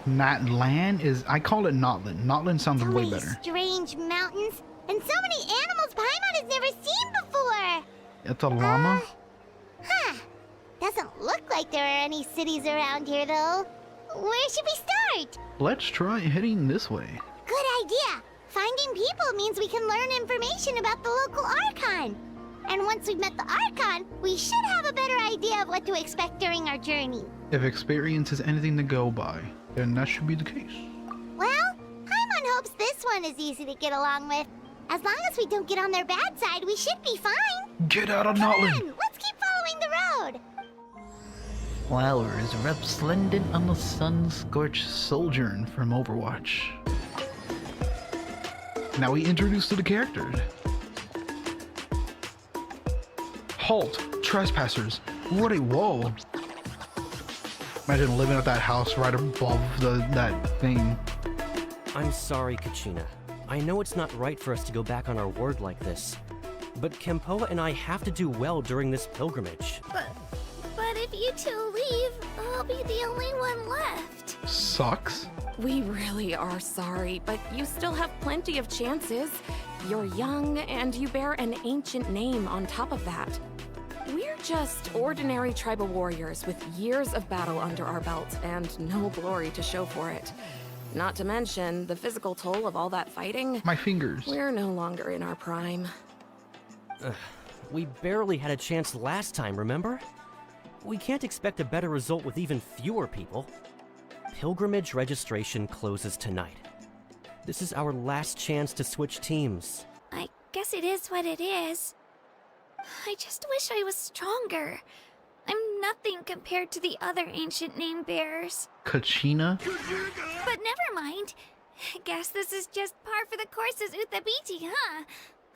Natlan is, I call it Natlan. Natlan sounds So way many better. strange mountains and so many animals Paimon has never seen before. It's a llama? Huh. Doesn't look like there are any cities around here, though. Where should we start? Let's try heading this way. Good idea. Finding people means we can learn information about the local Archon. And once we've met the Archon, we should have a better idea of what to expect during our journey. If experience is anything to go by, then that should be the case. Well, Paimon hopes this one is easy to get along with. As long as we don't get on their bad side, we should be fine. Get out of Come Natlan! on, let's keep following the road. Flowers resplendent on the sun-scorched sojourn from Overwatch. Now we introduced to the characters. Halt! Trespassers! What a wall! Imagine living at that house right above that thing. I'm sorry, Kachina. I know it's not right for us to go back on our word like this, but Kempoa and I have to do well during this pilgrimage. But if you two leave, I'll be the only one left. Sucks. We really are sorry, but you still have plenty of chances. You're young, and you bear an ancient name on top of that. We're just ordinary tribal warriors with years of battle under our belt and no glory to show for it. Not to mention the physical toll of all that fighting. My fingers. We're no longer in our prime. We barely had a chance last time, remember? We can't expect a better result with even fewer people. Pilgrimage registration closes tonight. This is our last chance to switch teams. I guess it is what it is. I just wish I was stronger. I'm nothing compared to the other ancient name bearers. Kachina? But never mind. Guess this is just par for the course as Uthabiti, huh?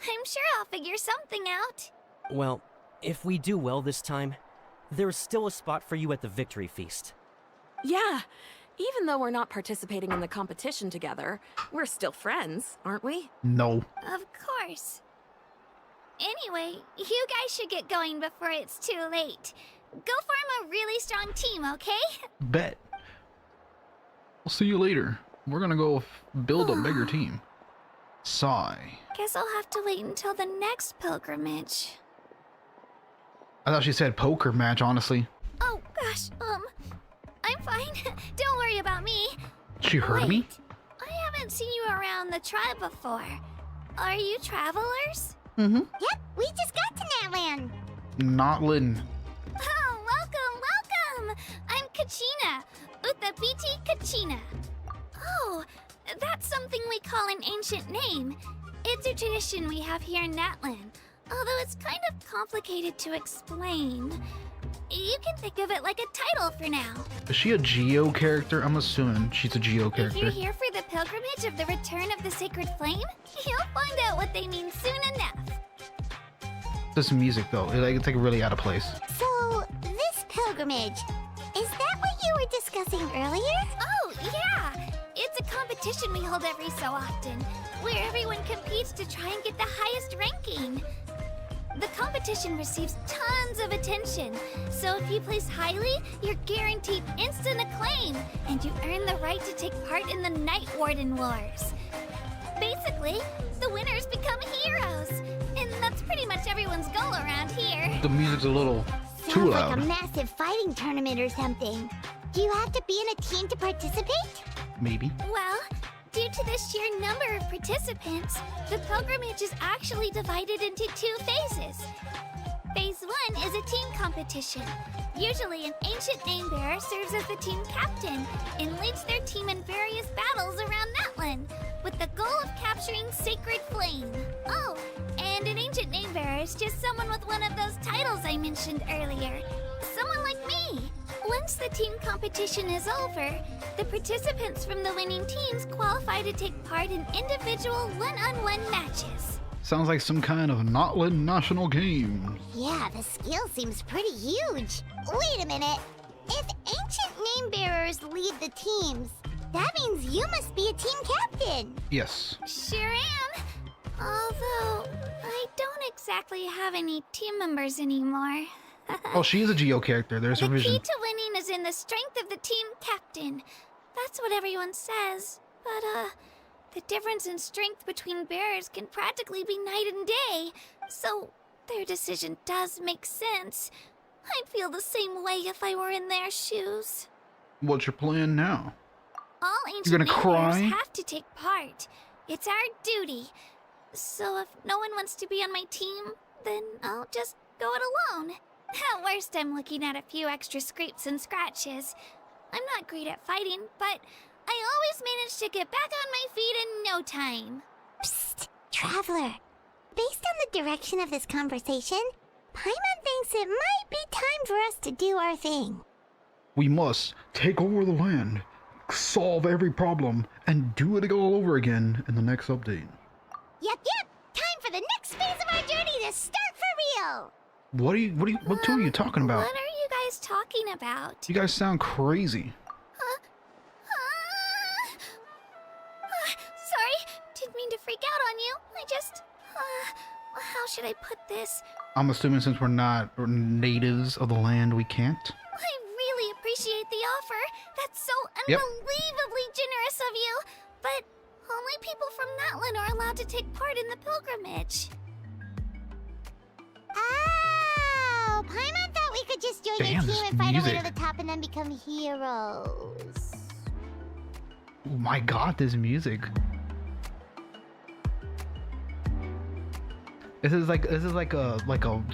I'm sure I'll figure something out. Well, if we do well this time, there's still a spot for you at the victory feast. Yeah, even though we're not participating in the competition together, we're still friends, aren't we? No. Of course. Anyway, you guys should get going before it's too late. Go form a really strong team, okay? Bet. We'll see you later. We're gonna go build a bigger team. Sigh. Guess I'll have to wait until the next pilgrimage. I thought she said poker match, honestly. Oh, gosh, I'm fine. Don't worry about me. She heard me? Wait, I haven't seen you around the tribe before. Are you travelers? Mm-hmm. Yep, we just got to Natlan. Natlan. Oh, welcome! I'm Kachina. Uthabiti Kachina. Oh, that's something we call an ancient name. It's a tradition we have here in Natlan, although it's kind of complicated to explain. You can think of it like a title for now. Is she a Geo character? I'm assuming she's a Geo If character. you're here for the pilgrimage of the return of the sacred flame, you'll find out what they mean soon enough. This music though, it's like really out of place. So, this pilgrimage, is that what you were discussing earlier? Oh, yeah! It's a competition we hold every so often, where everyone competes to try and get the highest ranking. The competition receives tons of attention, so if you place highly, you're guaranteed instant acclaim, and you earn the right to take part in the Night Warden Wars. Basically, the winners become heroes, and that's pretty much everyone's goal around here. The music's a little too Sounds loud. like a massive fighting tournament or something. Do you have to be in a team to participate? Maybe. Well, due to the sheer number of participants, the pilgrimage is actually divided into 2 phases. Phase 1 is a team competition. Usually an ancient name bearer serves as the team captain and leads their team in various battles around Natlan, with the goal of capturing Sacred Flame. Oh, and an ancient name bearer is just someone with one of those titles I mentioned earlier. Someone like me. Once the team competition is over, the participants from the winning teams qualify to take part in individual one-on-one matches. Sounds like some kind of Natlan national game. Yeah, the skill seems pretty huge. Wait a minute. If ancient name bearers lead the teams, that means you must be a team captain. Yes. Sure am. Although, I don't exactly have any team members anymore. Oh, she is a Geo character. There's her The key vision. to winning is in the strength of the team captain. That's what everyone says. But, the difference in strength between bearers can practically be night and day. So, their decision does make sense. I'd feel the same way if I were in their shoes. What's your plan now? All You're ancient gonna name bearers cry? have to take part. It's our duty. So if no one wants to be on my team, then I'll just go it alone. At worst, I'm looking at a few extra scrapes and scratches. I'm not great at fighting, but I always manage to get back on my feet in no time. Psst, Traveler. Based on the direction of this conversation, Paimon thinks it might be time for us to do our thing. We must take over the land, solve every problem, and do it all over again in the next update. Yep. Time for the next phase of our journey to start for real. What two are you talking about? What are you guys talking about? You guys sound crazy. Sorry, didn't mean to freak out on you. I just, how should I put this? I'm assuming since we're not natives of the land, we can't. I really appreciate the offer. That's so Yep. unbelievably generous of you. But only people from Natlan are allowed to take part in the pilgrimage. Oh, Paimon thought we could just join Damn, their this team and fight our way music. to the top and then become heroes. Oh my god, this music. This is like a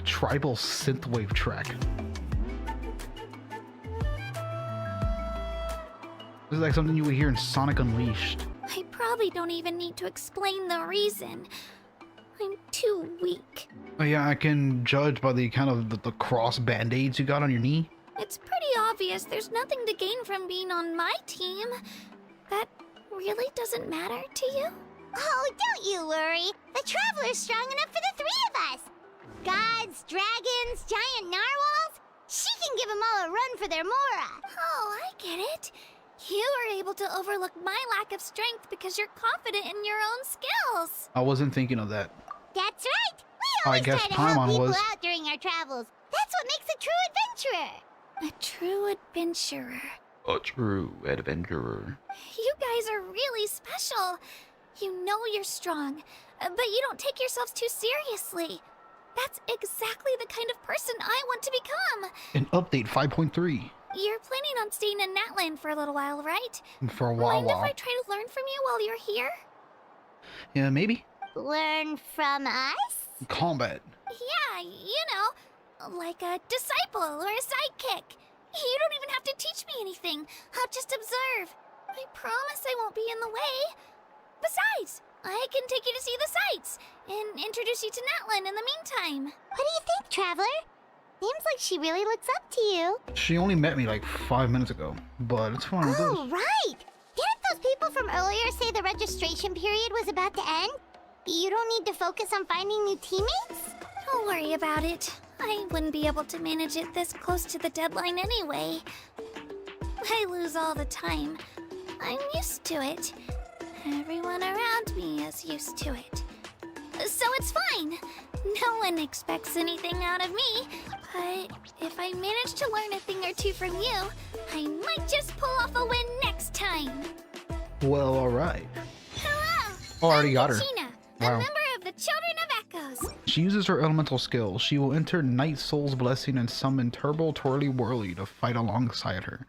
tribal synthwave track. This is like something you would hear in Sonic Unleashed. I probably don't even need to explain the reason. I'm too weak. Oh yeah, I can judge by the kind of the cross band-aids you got on your knee. It's pretty obvious there's nothing to gain from being on my team. That really doesn't matter to you? Oh, don't you worry. The Traveler's strong enough for the three of us. Gods, dragons, giant narwhals. She can give them all a run for their Mora. Oh, I get it. You were able to overlook my lack of strength because you're confident in your own skills. I wasn't thinking of that. That's right. We I always guess try to help Paimon people was. out during our travels. That's what makes a true adventurer. A true adventurer. A true adventurer. You guys are really special. You know you're strong, but you don't take yourselves too seriously. That's exactly the kind of person I want to become. An update 5.3. You're planning on staying in Natlan for a little while, right? For a while. Mind if I try to learn from you while you're here? Yeah, maybe. Learn from us? Combat. Yeah, you know, like a disciple or a sidekick. You don't even have to teach me anything. I'll just observe. I promise I won't be in the way. Besides, I can take you to see the sights and introduce you to Natlan in the meantime. What do you think, Traveler? Seems like she really looks up to you. She only met me like 5 minutes ago, but it's fine with Oh, us. right. Didn't those people from earlier say the registration period was about to end? You don't need to focus on finding new teammates? Don't worry about it. I wouldn't be able to manage it this close to the deadline anyway. I lose all the time. I'm used to it. Everyone around me is used to it. So it's fine. No one expects anything out of me. But if I manage to learn a thing or two from you, I might just pull off a win next time. Well, alright. Hello! Already I'm got her. Kachina, Wow. a member of the Children of Echoes. She uses her elemental skill. She will enter Night Soul's Blessing and summon Turbo Twirly Whirly to fight alongside her.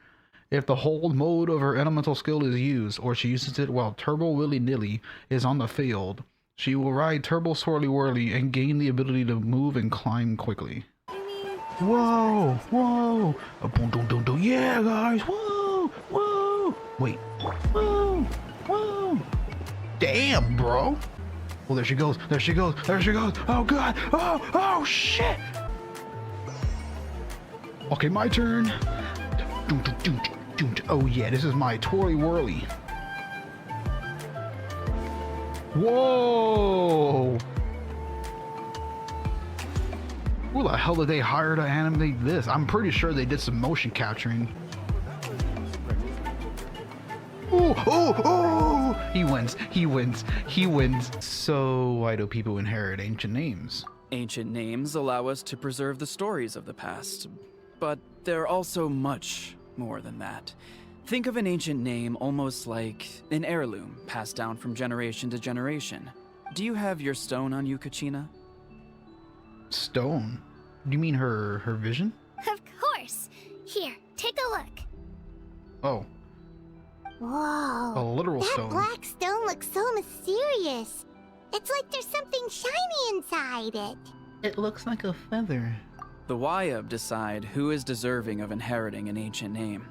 If the hold mode of her elemental skill is used, or she uses it while Turbo Willy Nilly is on the field, she will ride Turbo Swirly Whirly and gain the ability to move and climb quickly. Whoa, whoa, boom, boom, boom, boom. Yeah, guys, whoa, whoa. Wait, whoa, whoa. Damn, bro. Well, there she goes, there she goes, there she goes. Oh, God, oh, shit. Okay, my turn. Oh yeah, this is my twirly whirly. Whoa! Who the hell did they hire to animate this? I'm pretty sure they did some motion capturing. Oh! He wins, he wins, he wins. So why do people inherit ancient names? Ancient names allow us to preserve the stories of the past, but they're also much more than that. Think of an ancient name almost like an heirloom passed down from generation to generation. Do you have your stone on you, Kachina? Stone? Do you mean her vision? Of course. Here, take a look. Oh, Whoa. a literal That stone. black stone looks so mysterious. It's like there's something shiny inside it. It looks like a feather. The Wayab decide who is deserving of inheriting an ancient name.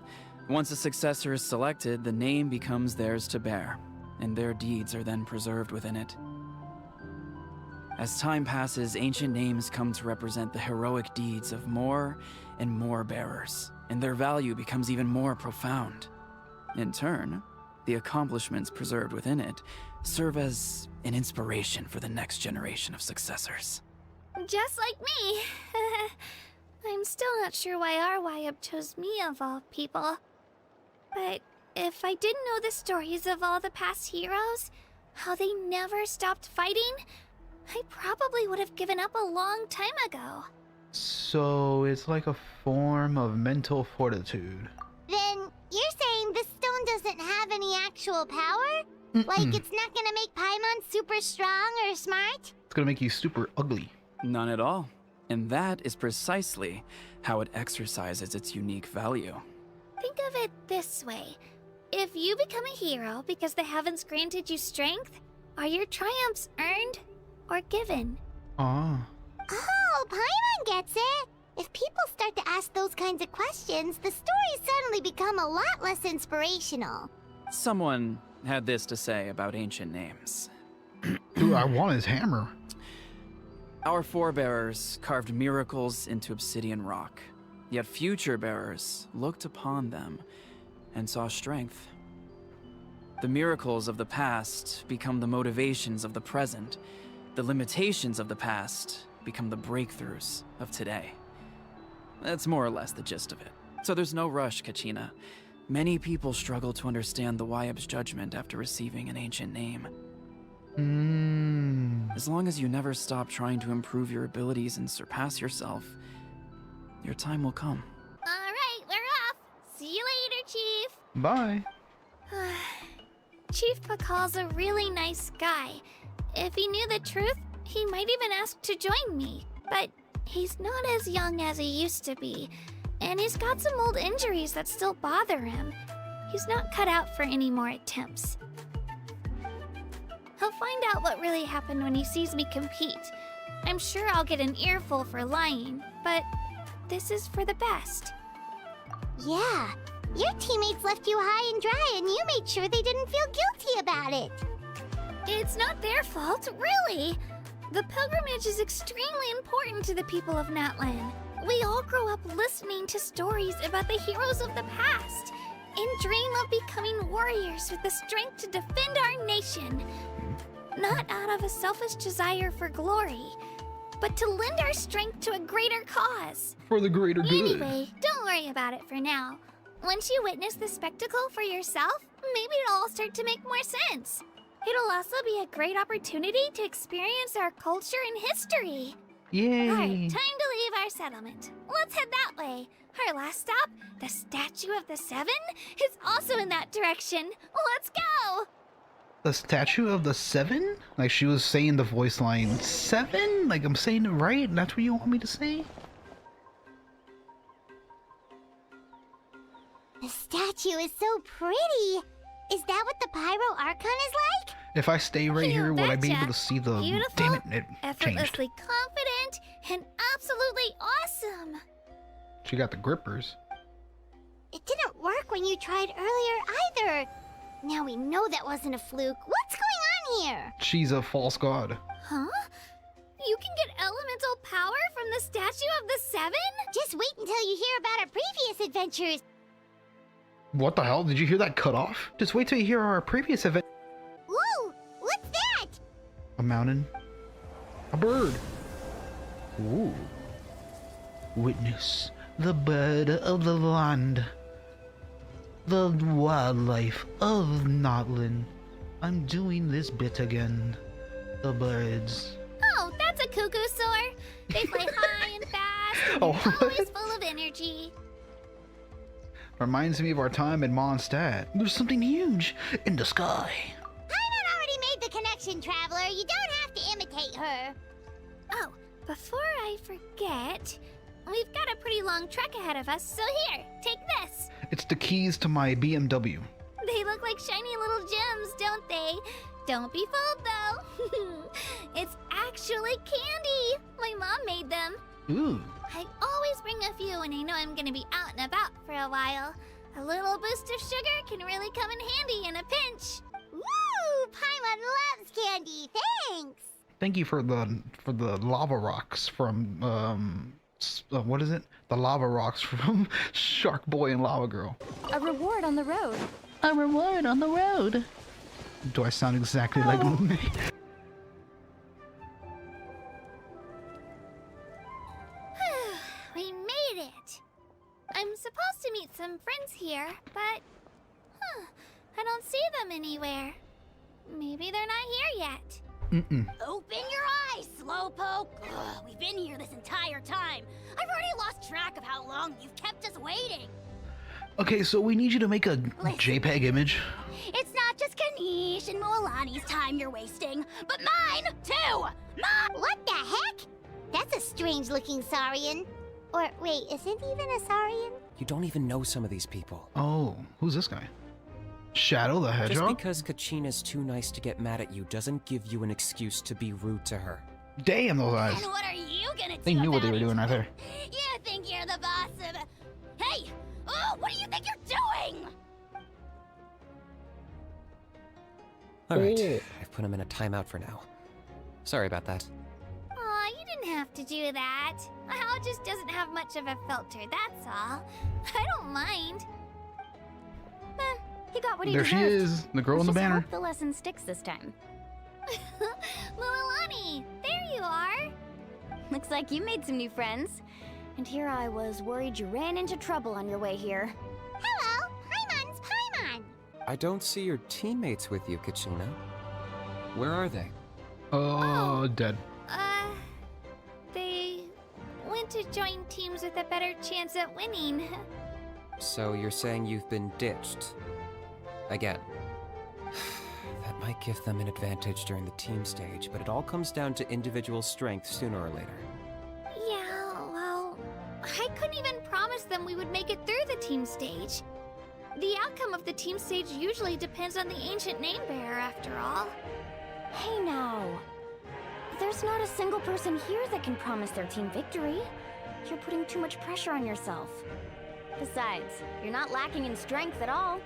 Once a successor is selected, the name becomes theirs to bear, and their deeds are then preserved within it. As time passes, ancient names come to represent the heroic deeds of more and more bearers, and their value becomes even more profound. In turn, the accomplishments preserved within it serve as an inspiration for the next generation of successors. Just like me. I'm still not sure why our Wayab chose me of all people. But if I didn't know the stories of all the past heroes, how they never stopped fighting, I probably would have given up a long time ago. So it's like a form of mental fortitude. Then you're saying this stone doesn't have any actual power? Like it's not gonna make Paimon super strong or smart? It's gonna make you super ugly. None at all. And that is precisely how it exercises its unique value. Think of it this way. If you become a hero because the heavens granted you strength, are your triumphs earned or given? Ah. Oh, Paimon gets it! If people start to ask those kinds of questions, the stories suddenly become a lot less inspirational. Someone had this to say about ancient names. Dude, I want his hammer. Our forebears carved miracles into obsidian rock, yet future bearers looked upon them and saw strength. The miracles of the past become the motivations of the present. The limitations of the past become the breakthroughs of today. That's more or less the gist of it. So there's no rush, Kachina. Many people struggle to understand the Wayab's judgment after receiving an ancient name. As long as you never stop trying to improve your abilities and surpass yourself, your time will come. Alright, we're off. See you later, Chief. Bye. Chief Pakal's a really nice guy. If he knew the truth, he might even ask to join me. But he's not as young as he used to be, and he's got some old injuries that still bother him. He's not cut out for any more attempts. He'll find out what really happened when he sees me compete. I'm sure I'll get an earful for lying, but this is for the best. Yeah, your teammates left you high and dry and you made sure they didn't feel guilty about it. It's not their fault, really. The pilgrimage is extremely important to the people of Natlan. We all grow up listening to stories about the heroes of the past and dream of becoming warriors with the strength to defend our nation. Not out of a selfish desire for glory, but to lend our strength to a greater cause. For the greater good. Anyway, don't worry about it for now. Once you witness the spectacle for yourself, maybe it'll all start to make more sense. It'll also be a great opportunity to experience our culture and history. Yay. Alright, time to leave our settlement. Let's head that way. Our last stop, the Statue of the Seven, is also in that direction. Let's go! The Statue of the Seven? Like she was saying the voice line, 7? Like I'm saying it right? That's what you want me to say? The statue is so pretty. Is that what the Pyro Archon is like? If I stay right here, would I be betcha. able to see the... Beautiful, Damn it, it changed. effortlessly confident, and absolutely awesome. She got the grippers. It didn't work when you tried earlier either. Now we know that wasn't a fluke. What's going on here? She's a false god. Huh? You can get elemental power from the Statue of the Seven? Just wait until you hear about our previous adventures. What the hell? Did you hear that cut off? Just wait till you hear our previous event. Whoa! What's that? A mountain. A bird. Ooh. Witness the bird of the land. The wildlife of Natlan. I'm doing this bit again. The birds. Oh, that's a cuckoo soar. They fly high and fast, and Oh, they're always full of energy. Reminds me of our time in Mondstadt. There's something huge in the sky. Paimon already made the connection, Traveler. You don't have to imitate her. Oh, before I forget, we've got a pretty long trek ahead of us, so here, take this. It's the keys to my BMW. They look like shiny little gems, don't they? Don't be fooled, though. It's actually candy. My mom made them. Ooh. I always bring a few when I know I'm gonna be out and about for a while. A little boost of sugar can really come in handy in a pinch. Woo! Paimon loves candy. Thanks. Thank you for the lava rocks from what is it? The lava rocks from Shark Boy and Lava Girl. A reward on the road. A reward on the road. Do I sound exactly like me? We made it. I'm supposed to meet some friends here, but I don't see them anywhere. Maybe they're not here yet. Open your eyes, Slowpoke. Ugh, we've been here this entire time. I've already lost track of how long you've kept us waiting. Okay, so we need you to make a JPEG image. It's not just Kanish and Moalani's time you're wasting, but mine, too! What the heck? That's a strange-looking Saurian. Or, wait, is it even a Saurian? You don't even know some of these people. Oh, who's this guy? Shadow the Just Hedgehog? because Kachina's too nice to get mad at you doesn't give you an excuse to be rude to her. Damn, those eyes. And what are you gonna do They knew what they about were it? doing right there. You think you're the boss of... Hey! Oh, what do you think you're doing? Alright, Oh. I've put him in a timeout for now. Sorry about that. Aw, you didn't have to do that. Hal just doesn't have much of a filter, that's all. I don't mind. He got what he There she deserved. is, the girl in Let's the just banner. hope the lesson sticks this time. Mualani, there you are. Looks like you made some new friends. And here I was worried you ran into trouble on your way here. Hello, Paimon's Paimon. I don't see your teammates with you, Kachina. Where are they? Oh, dead. They went to join teams with a better chance at winning. So you're saying you've been ditched? Again. That might give them an advantage during the team stage, but it all comes down to individual strength sooner or later. Yeah, well, I couldn't even promise them we would make it through the team stage. The outcome of the team stage usually depends on the ancient name bearer, after all. Hey now. There's not a single person here that can promise their team victory. You're putting too much pressure on yourself. Besides, you're not lacking in strength at all.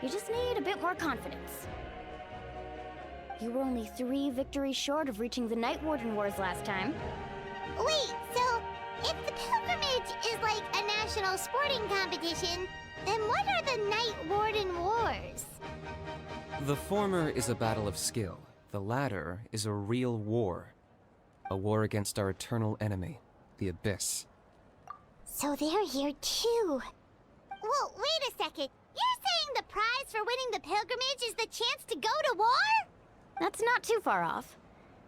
You just need a bit more confidence. You were only 3 victories short of reaching the Night Warden Wars last time. Wait, so if the pilgrimage is like a national sporting competition, then what are the Night Warden Wars? The former is a battle of skill. The latter is a real war. A war against our eternal enemy, the Abyss. So they're here too. Well, wait a second. You're saying the prize for winning the pilgrimage is the chance to go to war? That's not too far off.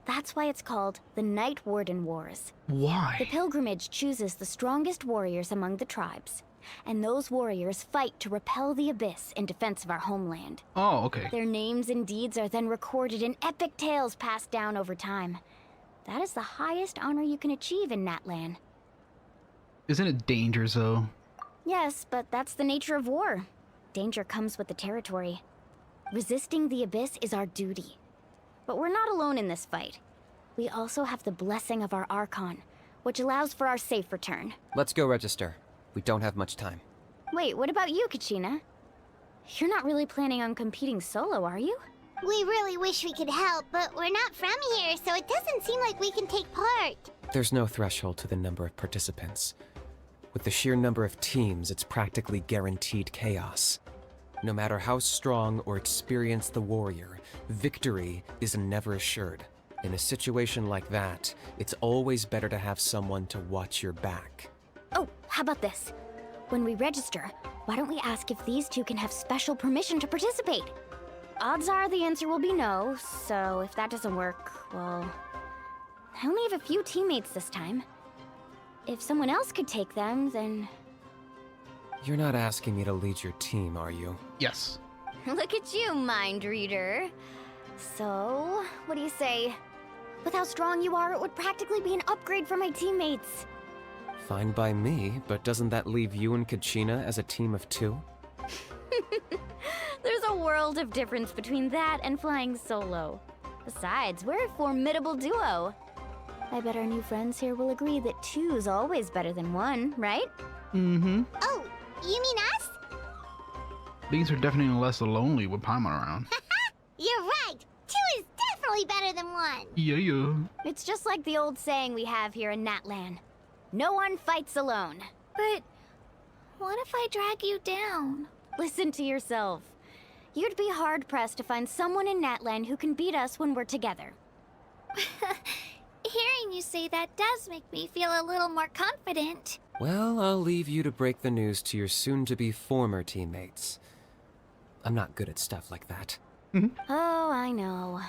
That's why it's called the Night Warden Wars. The Why? pilgrimage chooses the strongest warriors among the tribes, and those warriors fight to repel the Abyss in defense of our homeland. Oh, okay. Their names and deeds are then recorded in epic tales passed down over time. That is the highest honor you can achieve in Natlan. Isn't it danger, though? Yes, but that's the nature of war. Danger comes with the territory. Resisting the Abyss is our duty. But we're not alone in this fight. We also have the blessing of our Archon, which allows for our safe return. Let's go register. We don't have much time. Wait, what about you, Kachina? You're not really planning on competing solo, are you? We really wish we could help, but we're not from here, so it doesn't seem like we can take part. There's no threshold to the number of participants. With the sheer number of teams, it's practically guaranteed chaos. No matter how strong or experienced the warrior, victory is never assured. In a situation like that, it's always better to have someone to watch your back. Oh, how about this? When we register, why don't we ask if these two can have special permission to participate? Odds are the answer will be no, so if that doesn't work, well... I only have a few teammates this time. If someone else could take them, then... You're not asking me to lead your team, are you? Yes. Look at you, mind reader. So, what do you say? With how strong you are, it would practically be an upgrade for my teammates. Fine by me, but doesn't that leave you and Kachina as a team of 2? There's a world of difference between that and flying solo. Besides, we're a formidable duo. I bet our new friends here will agree that 2's always better than 1, right? Mm-hmm. Oh, you mean us? Things are definitely less lonely with Paimon around. You're right. 2 is definitely better than 1. Yeah. It's just like the old saying we have here in Natlan. No one fights alone. But what if I drag you down? Listen to yourself. You'd be hard-pressed to find someone in Natlan who can beat us when we're together. Hearing you say that does make me feel a little more confident. Well, I'll leave you to break the news to your soon-to-be former teammates. I'm not good at stuff like that. Oh, I know.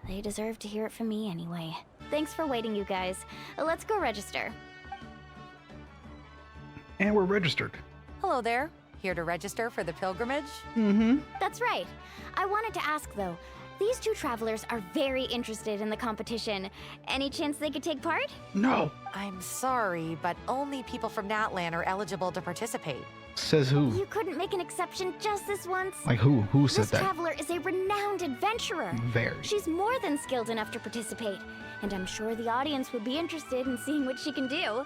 They deserve to hear it from me anyway. Thanks for waiting, you guys. Let's go register. And we're registered. Hello there. Here to register for the pilgrimage? Mm-hmm. That's right. I wanted to ask, though. These 2 travelers are very interested in the competition. Any chance they could take part? No. I'm sorry, but only people from Natlan are eligible to participate. Says who? You couldn't make an exception just this once? Like who? Who said This that? traveler is a renowned adventurer. Very. She's more than skilled enough to participate, and I'm sure the audience would be interested in seeing what she can do.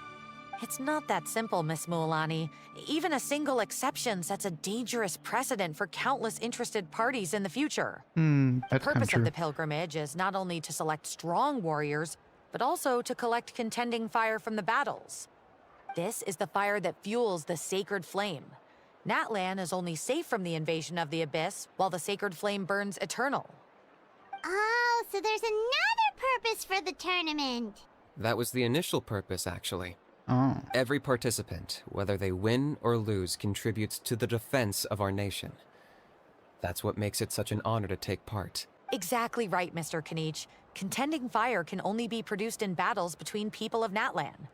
It's not that simple, Miss Mualani. Even a single exception sets a dangerous precedent for countless interested parties in the future. That's kind The of purpose true. of the pilgrimage is not only to select strong warriors, but also to collect contending fire from the battles. This is the fire that fuels the sacred flame. Natlan is only safe from the invasion of the Abyss, while the sacred flame burns eternal. Oh, so there's another purpose for the tournament. That was the initial purpose, actually. Oh. Every participant, whether they win or lose, contributes to the defense of our nation. That's what makes it such an honor to take part. Exactly right, Mr. Kanich. Contending fire can only be produced in battles between people of Natlan.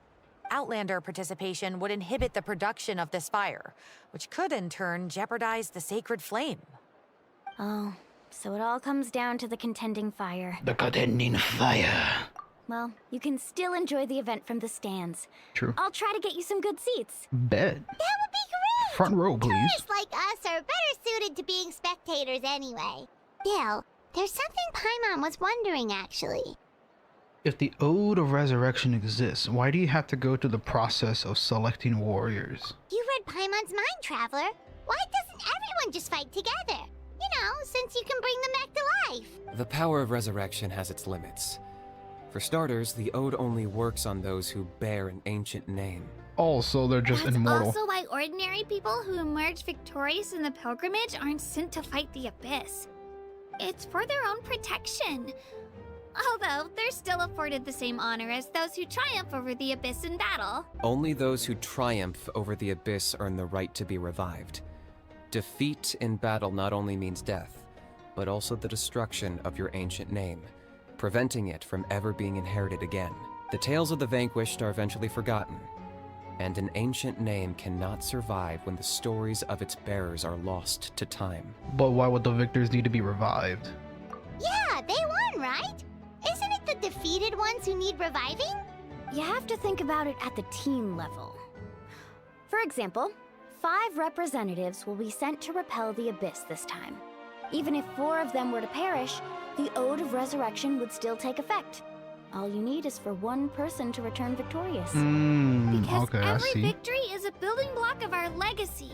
Outlander participation would inhibit the production of this fire, which could in turn jeopardize the sacred flame. Oh, so it all comes down to the contending fire. The contending fire. Well, you can still enjoy the event from the stands. True. I'll try to get you some good seats. Bet. That would be great. Front row, please. Tourists like us are better suited to being spectators anyway. Still, there's something Paimon was wondering, actually. If the Ode of Resurrection exists, why do you have to go through the process of selecting warriors? You read Paimon's mind, Traveler. Why doesn't everyone just fight together? You know, since you can bring them back to life. The power of resurrection has its limits. For starters, the Ode only works on those who bear an ancient name. Also, they're just That's immortal. also why ordinary people who emerge victorious in the pilgrimage aren't sent to fight the Abyss. It's for their own protection. Although, they're still afforded the same honor as those who triumph over the Abyss in battle. Only those who triumph over the Abyss earn the right to be revived. Defeat in battle not only means death, but also the destruction of your ancient name, preventing it from ever being inherited again. The tales of the vanquished are eventually forgotten, and an ancient name cannot survive when the stories of its bearers are lost to time. But why would the victors need to be revived? Yeah, they won, right? Isn't it the defeated ones who need reviving? You have to think about it at the team level. For example, 5 representatives will be sent to repel the Abyss this time. Even if 4 of them were to perish, the Ode of Resurrection would still take effect. All you need is for 1 person to return victorious. Because Okay, I every see. victory is a building block of our legacy.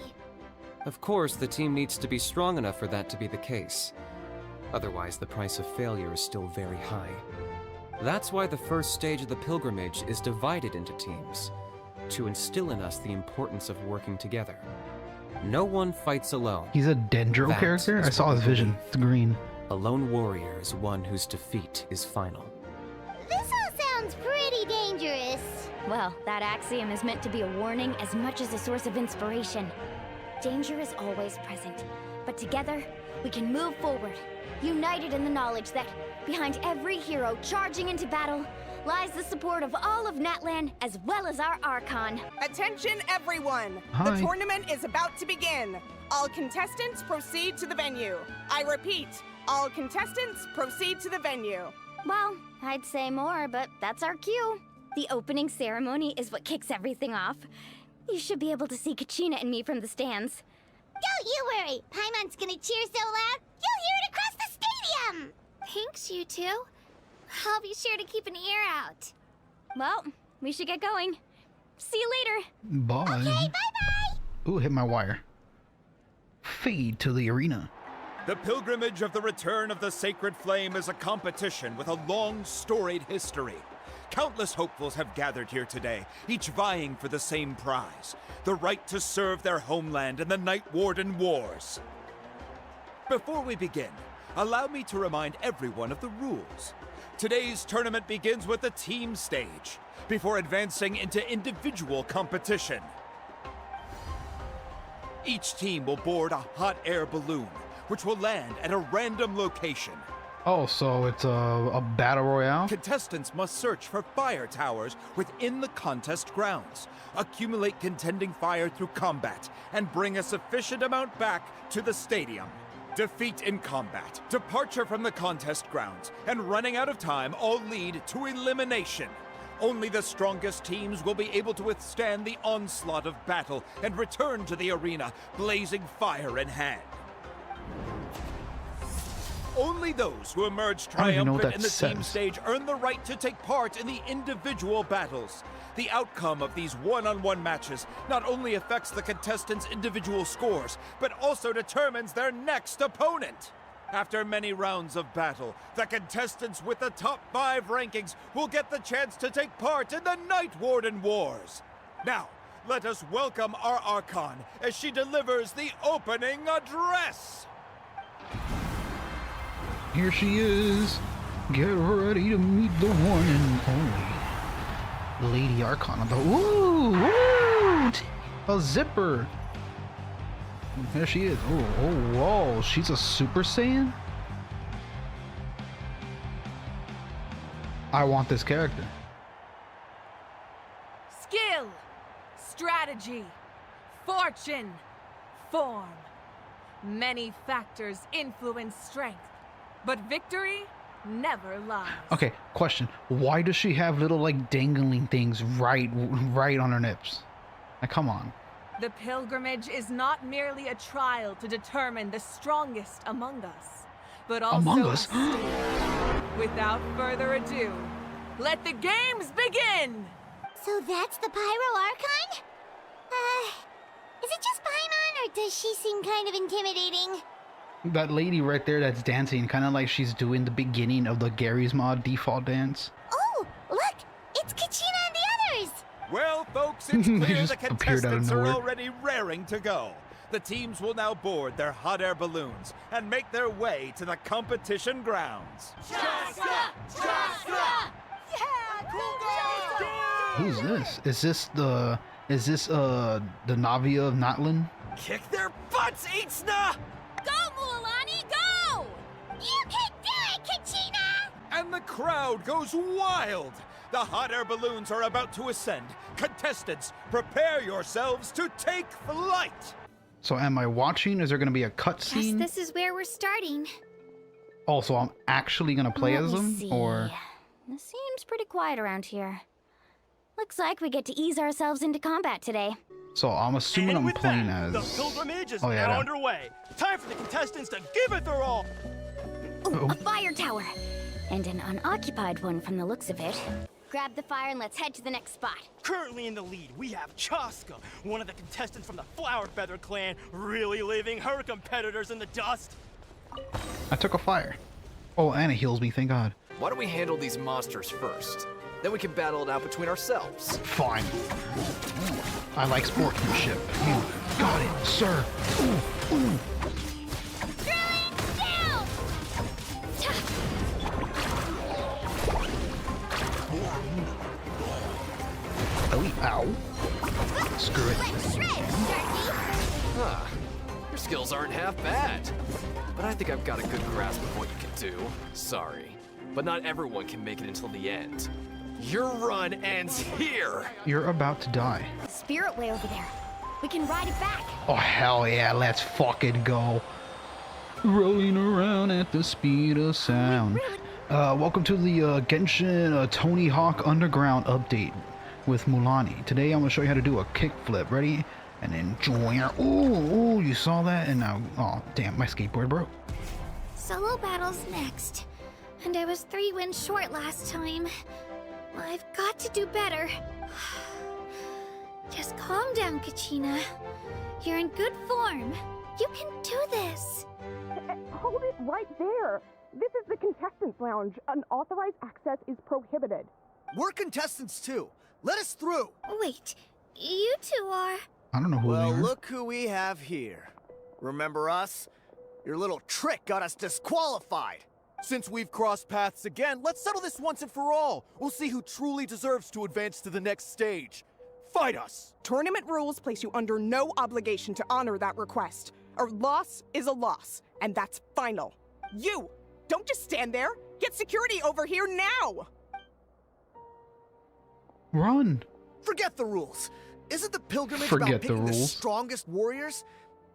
Of course, the team needs to be strong enough for that to be the case. Otherwise, the price of failure is still very high. That's why the first stage of the pilgrimage is divided into teams, to instill in us the importance of working together. No one fights alone. He's a Dendro That character? is I saw what his we vision. believe. It's green. A lone warrior is one whose defeat is final. This all sounds pretty dangerous. Well, that axiom is meant to be a warning as much as a source of inspiration. Danger is always present, but together, we can move forward, united in the knowledge that behind every hero charging into battle lies the support of all of Natlan as well as our Archon. Attention, everyone! Hi. The tournament is about to begin. All contestants proceed to the venue. I repeat, all contestants proceed to the venue. Well, I'd say more, but that's our cue. The opening ceremony is what kicks everything off. You should be able to see Kachina and me from the stands. Don't you worry. Paimon's gonna cheer so loud, you'll hear it across the stadium. Thanks, you two. I'll be sure to keep an ear out. Well, we should get going. See you later. Bye. Okay, bye-bye. Ooh, hit my wire. Fade to the arena. The pilgrimage of the return of the sacred flame is a competition with a long, storied history. Countless hopefuls have gathered here today, each vying for the same prize, the right to serve their homeland in the Night Warden Wars. Before we begin, allow me to remind everyone of the rules. Today's tournament begins with the team stage, before advancing into individual competition. Each team will board a hot air balloon, which will land at a random location. Oh, so it's a battle royale? Contestants must search for fire towers within the contest grounds, accumulate contending fire through combat, and bring a sufficient amount back to the stadium. Defeat in combat, departure from the contest grounds, and running out of time all lead to elimination. Only the strongest teams will be able to withstand the onslaught of battle and return to the arena, blazing fire in hand. Only those who emerge I don't even know what triumphant in the that team says. stage earn the right to take part in the individual battles. The outcome of these one-on-one matches not only affects the contestants' individual scores, but also determines their next opponent. After many rounds of battle, the contestants with the top 5 rankings will get the chance to take part in the Night Warden Wars. Now, let us welcome our Archon as she delivers the opening address. Here she is. Get ready to meet the one and only Lady Archon. Ooh, a zipper. There she is. Oh, whoa, she's a Super Saiyan? I want this character. Skill, strategy, fortune, form. Many factors influence strength, but victory never lies. Okay, question. Why does she have little like dangling things right on her nips? Like, come on. The pilgrimage is not merely a trial to determine the strongest among us, but also Among a us? stage. Without further ado, let the games begin! So that's the Pyro Archon? Is it just Paimon, or does she seem kind of intimidating? That lady right there that's dancing, kind of like she's doing the beginning of the Gary's Mod default dance. Oh, look! It's Kachina and the others! Well, folks, it's They clear just the appeared out of contestants are nowhere. already raring to go. The teams will now board their hot air balloons and make their way to the competition grounds. Who's this? Is this the Navia of Natlan? Kick their butts, Itzna! Go, Mualani, go! You can do it, Kachina! And the crowd goes wild. The hot air balloons are about to ascend. Contestants, prepare yourselves to take flight. So am I watching? Is there gonna be a Guess cutscene? this is where we're starting. Oh, so I'm actually gonna play Let as me them, see. or It seems pretty quiet around here. Looks like we get to ease ourselves into combat today. so I'm assuming And I'm with playing that, as. the pilgrimage is Oh, yeah, now yeah. underway. Time for the contestants to give it their all. Ooh, a fire tower! And an unoccupied one from the looks of it. Grab the fire and let's head to the next spot. Currently in the lead, we have Chaska, one of the contestants from the Flower Feather clan, really leaving her competitors in the dust. I took a fire. Oh, and it heals me, thank God. Why don't we handle these monsters first? Then we can battle it out between ourselves. Fine. I like sportsmanship. You got it, sir. Ooh, ooh. Oh, ow. Screw it. Huh. Your skills aren't half bad. But I think I've got a good grasp of what you can do. Sorry. But not everyone can make it until the end. Your run ends here. You're about to die. The spirit way over there. We can ride it back. Oh, hell yeah, let's fucking go. Rolling around at the speed of sound. Welcome to the Genshin Tony Hawk Underground update with Mulani. Today I'm going to show you how to do a kickflip. Ready? And then join. Ooh, you saw that? And now, oh, damn, my skateboard broke. Solo battles next. And I was 3 wins short last time. I've got to do better. Just calm down, Kachina. You're in good form. You can do this. Hold it right there. This is the contestants' lounge. Unauthorized access is prohibited. We're contestants too. Let us through. Wait, you two are... I don't know who they Well, are. look who we have here. Remember us? Your little trick got us disqualified. Since we've crossed paths again, let's settle this once and for all. We'll see who truly deserves to advance to the next stage. Fight us! Tournament rules place you under no obligation to honor that request. A loss is a loss, and that's final. You! Don't just stand there! Get security over here now! Run! Forget the rules. Isn't the pilgrimage Forget about the picking the rules. strongest warriors?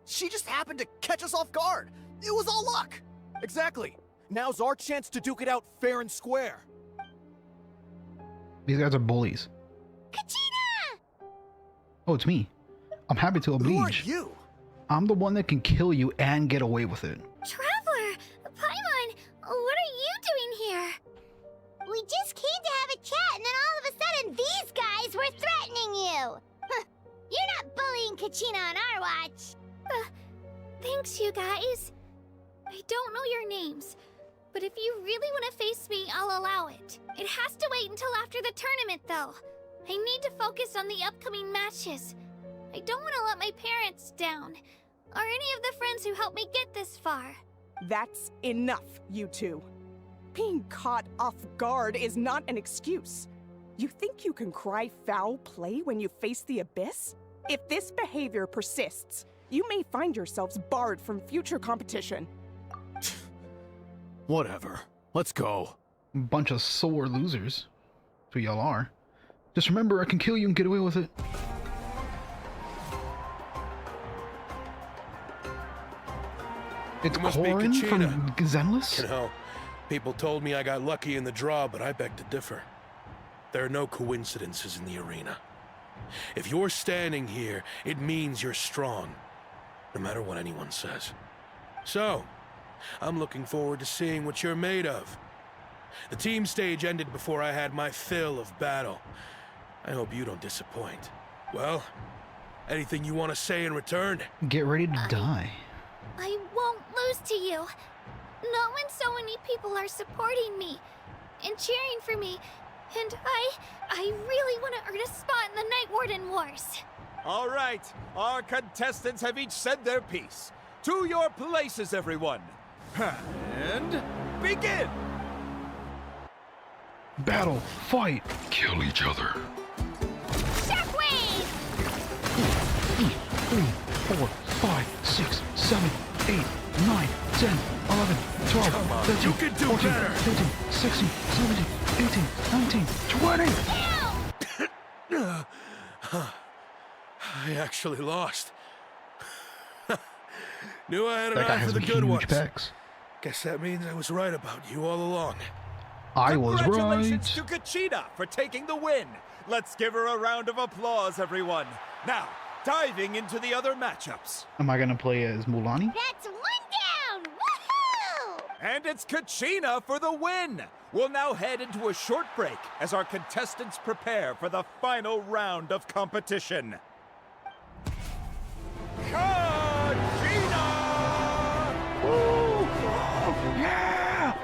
She just happened to catch us off guard. It was all luck. Exactly. Now's our chance to duke it out fair and square. These guys are bullies. Kachina! Oh, it's me. I'm happy to oblige. Who are you? I'm the one that can kill you and get away with it. Traveler! Paimon! What are you doing here? We just came to have a chat, and then all of a sudden these guys were threatening you! Huh. You're not bullying Kachina on our watch! Thanks, you guys. I don't know your names, but if you really want to face me, I'll allow it. It has to wait until after the tournament, though. I need to focus on the upcoming matches. I don't want to let my parents down, or any of the friends who helped me get this far. That's enough, you two. Being caught off guard is not an excuse. You think you can cry foul play when you face the abyss? If this behavior persists, you may find yourselves barred from future competition. Whatever. Let's go. Bunch of sore losers. That's who y'all are. Just remember, I can kill you and get away with it. It's Corin from Zenless? You know, people told me I got lucky in the draw, but I beg to differ. There are no coincidences in the arena. If you're standing here, it means you're strong, no matter what anyone says. So, I'm looking forward to seeing what you're made of. The team stage ended before I had my fill of battle. I hope you don't disappoint. Well, anything you want to say in return? Get ready to die. I won't lose to you. Not when so many people are supporting me and cheering for me. And I really want to earn a spot in the Night Warden Wars. All right, our contestants have each said their piece. To your places, everyone. And begin! Battle, fight, kill each other. Shockwave! 3, 4, 5, 6, 7, 8, 9, 10, 11, 12, 13, you can do 14, better. 15, 16, 17, 18, 19, 20! I actually lost. Knew I had an That guy eye for has the good huge ones. pecs. Guess that means I was right about you all along. I was right. Congratulations to Kachina for taking the win. Let's give her a round of applause, everyone. Now, diving into the other matchups. Am I gonna play as Mulani? That's one down! Woohoo! And it's Kachina for the win. We'll now head into a short break as our contestants prepare for the final round of competition. Kachina! Woo! Yeah!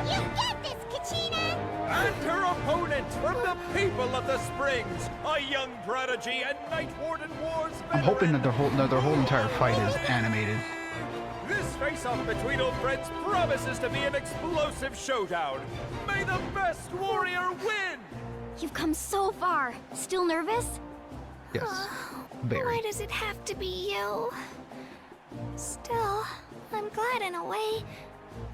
You got this, Kachina! And her opponent from the people of the Springs, a young prodigy and Night Warden Wars veteran. I'm hoping that their whole entire fight is animated. This face-off between old friends promises to be an explosive showdown. May the best warrior win! You've come so far. Still nervous? Yes. Very. Why does it have to be you? Still, I'm glad in a way.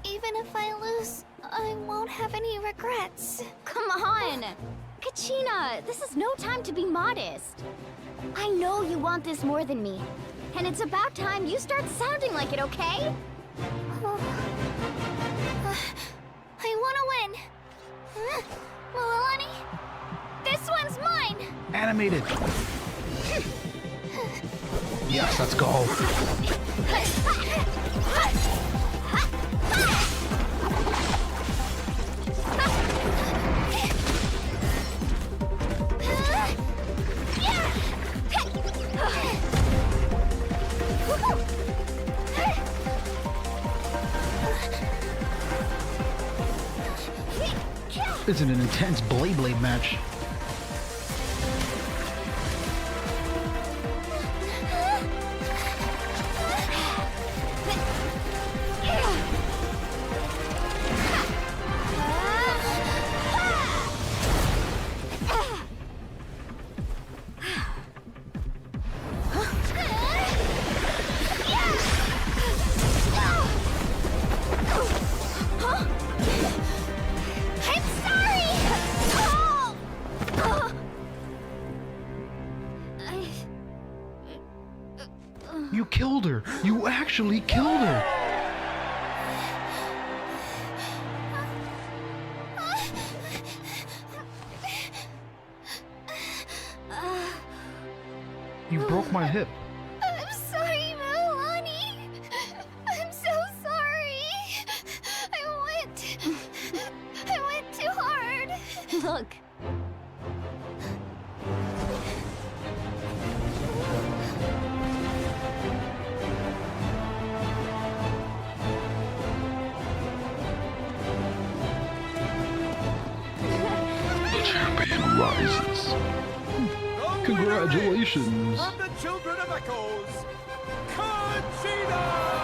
Even if I lose, I won't have any regrets. Come on! Kachina, this is no time to be modest. I know you want this more than me. And it's about time you start sounding like it, okay? I want to win. Milani, this one's mine! Animated! Yes, let's go. This is an intense blade match. You killed her! You actually killed her! You broke my hip. I'm sorry, Milani. I'm so sorry. I went too hard. Look. Rises. Congratulations! From the Children of Echoes, Kachina!